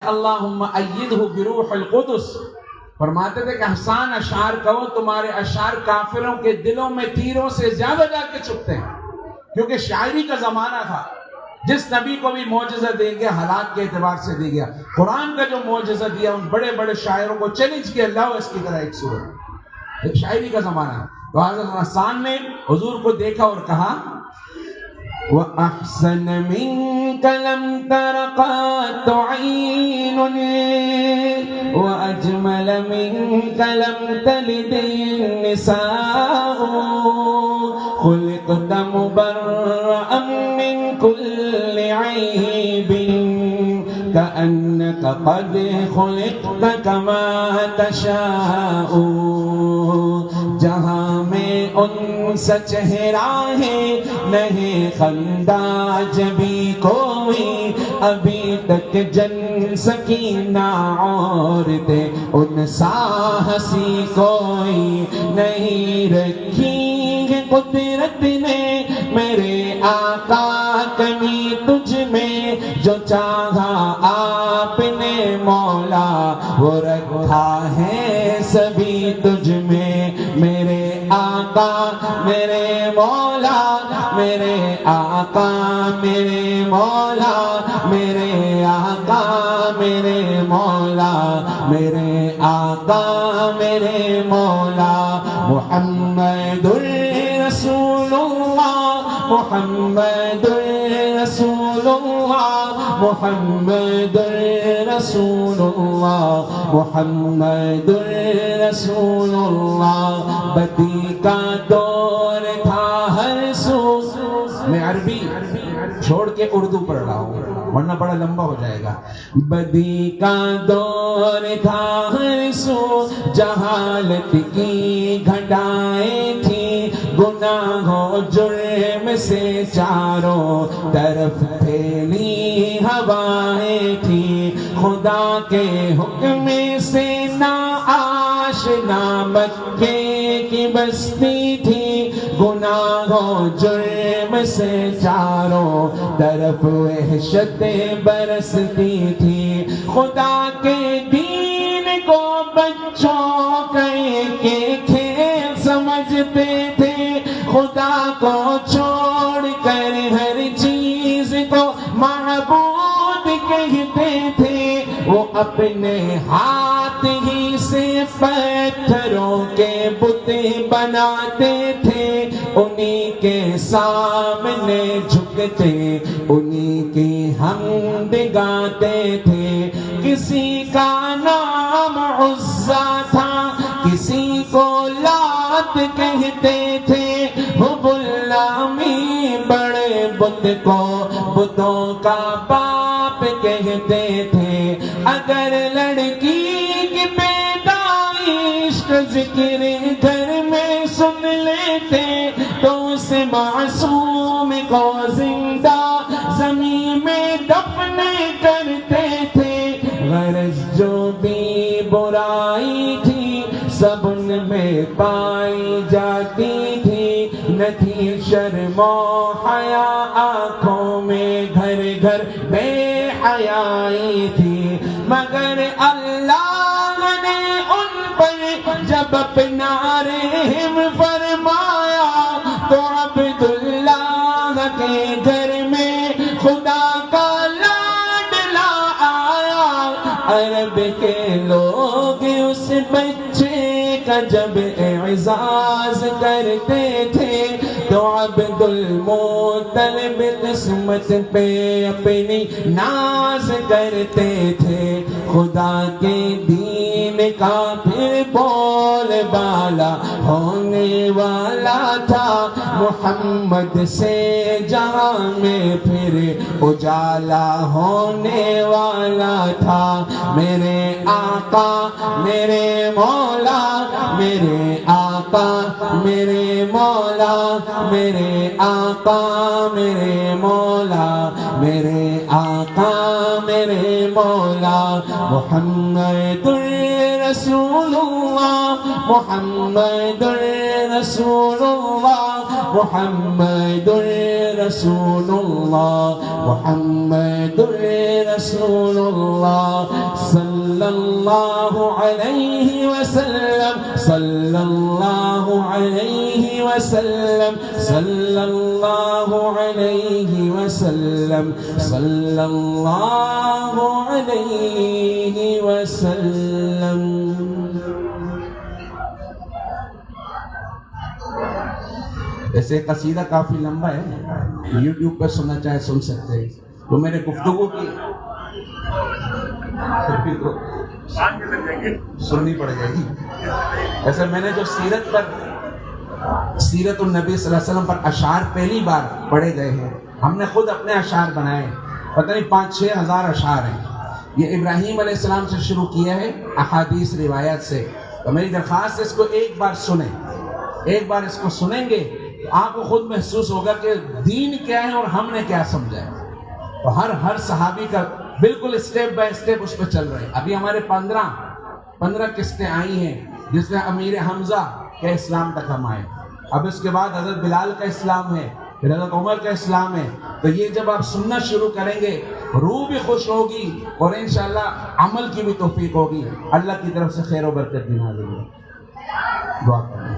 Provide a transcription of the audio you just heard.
اللہم ایدہ بروح القدس. فرماتے تھے کہ حسان اشعار کہو، تمہارے اشعار کافروں کے دلوں میں تیروں سے زیادہ جا کے چھپتے ہیں، کیونکہ شاعری کا زمانہ تھا. جس نبی کو بھی معجزہ دے گیا حالات کے اعتبار سے دے گیا. قرآن کا جو معجزہ دیا ان بڑے بڑے شاعروں کو چیلنج کیا، اللہ اس کی طرح ایک سورت. ایک شاعری کا زمانہ. تو حضرت حسان نے حضور کو دیکھا اور کہا وَأَحْسَنَ مِنْكَ لَمْ تَرَ قَطُّ عَيْنٌ وَأَجْمَلَ مِنْكَ لَمْ تَلِدِ النِّسَاءُ خُلِقْتَ مُبَرَّأً مِنْ كُلِّ عَيْبٍ كَأَنَّكَ قَدْ خُلِقْتَ كَمَا تَشَاءُ. جہاں میں ان سا چہرہ ہے نہیں خندہ جبھی کوئی، ابھی تک جن سکینہ عورتیں ان سا ہنسی کوئی نہیں. رکھی ہے قدرت نے میرے آقا کمی تجھ میں، جو چاہا آپ نے مولا وہ رکھا ہے سبھی تجھ میں. میرے آقا میرے مولا، میرے آقا میرے مولا، میرے آقا میرے مولا، میرے آقا میرے مولا. محمد رسول اللہ، محمد رسول اللہ، محمد رسول اللہ، محمد رسول اللہ. بدی کا دور تھا ہر سو. میں عربی چھوڑ کے اردو پڑھ رہا ہوں ورنہ بڑا لمبا ہو جائے گا. بدی کا دور تھا ہر سو، جہالت کی گھٹائیں تھی، گناہوں جرم سے چاروں طرف پھیلی ہوائیں تھی. خدا کے حکم سے ناآشنا مکے کی بستی تھی، گناہوں جرم سے چاروں طرف وحشتیں برستی تھی. خدا کے دین کو بچوں کے کھیل سمجھتے تھے، خدا کو چھوڑ کر ہر چیز کو معبود کہتے تھے. وہ اپنے ہاتھ ہی سے پتھروں کے بت بناتے تھے، انہی کے سامنے جھکتے انہی کی حمد گاتے تھے. کسی کا نام عزا تھا، کسی کو لات کہتے تھے. حبلامی بڑے بت کو بتوں کا باپ کہتے تھے. اگر لڑکی کی پیدائش کا ذکر گھر میں سن لیتے تو اس معصوم کو زندہ زمین میں دفن کرتے تھے. غرض جو بھی برائی تھی سب ان میں پائی جاتی تھی، نہ تھی شرم و حیا آنکھوں میں، گھر گھر بے حیائی تھی. مگر اللہ نے ان پر جب اپنا رحم فرمایا تو عبداللہ کے گھر میں خدا کا لاڈلا آیا. عرب کے لوگ اس بچے کا جب اعزاز کرتے تھے تو عبد المطلب قسمت پہ اپنی ناز کرتے تھے. خدا کے دین کا پھر بول بالا ہونے والا تھا، محمد سے جہاں میں پھر اجالا ہونے والا تھا. میرے آقا میرے مولا، میرے آقا میرے مولا، میرے آقا میرے مولا، میرے آقا میرے مولا. محمد رسول اللہ، محمد رسول اللہ، محمد رسول اللہ، محمد محمد رسول اللہ صلی اللہ علیہ وسلم صلی اللہ علیہ وسلم صلی اللہ علیہ وسلم صلی اللہ علیہ وسلم. ایسے قصیدہ کافی لمبا ہے، یوٹیوب پہ سننا چاہے سن سکتے ہیں. تو میرے گفتگو کی سننی پڑ جائے گی. ایسے میں نے جو سیرت النبی صلی اللہ علیہ وسلم پر اشعار پہلی بار پڑھے گئے ہیں، ہم نے خود اپنے اشعار بنائے، پتہ نہیں 5-6 ہزار اشعار ہیں. یہ ابراہیم علیہ السلام سے شروع کیا ہے احادیث روایات سے. تو میری درخواست اس کو ایک بار سنیں، ایک بار اس کو سنیں گے تو آپ کو خود محسوس ہوگا کہ دین کیا ہے اور ہم نے کیا سمجھا ہے. تو ہر صحابی کا بالکل اسٹیپ بائی اسٹیپ اس پہ چل رہے ہیں. ابھی ہمارے 15 قسطیں آئی ہیں جس میں امیر حمزہ کے اسلام تک ہم آئے. اب اس کے بعد حضرت بلال کا اسلام ہے، پھر حضرت عمر کا اسلام ہے. تو یہ جب آپ سننا شروع کریں گے روح بھی خوش ہوگی اور انشاءاللہ عمل کی بھی توفیق ہوگی. اللہ کی طرف سے خیر و برکت بھی نازل ہوگی. دعا کریں.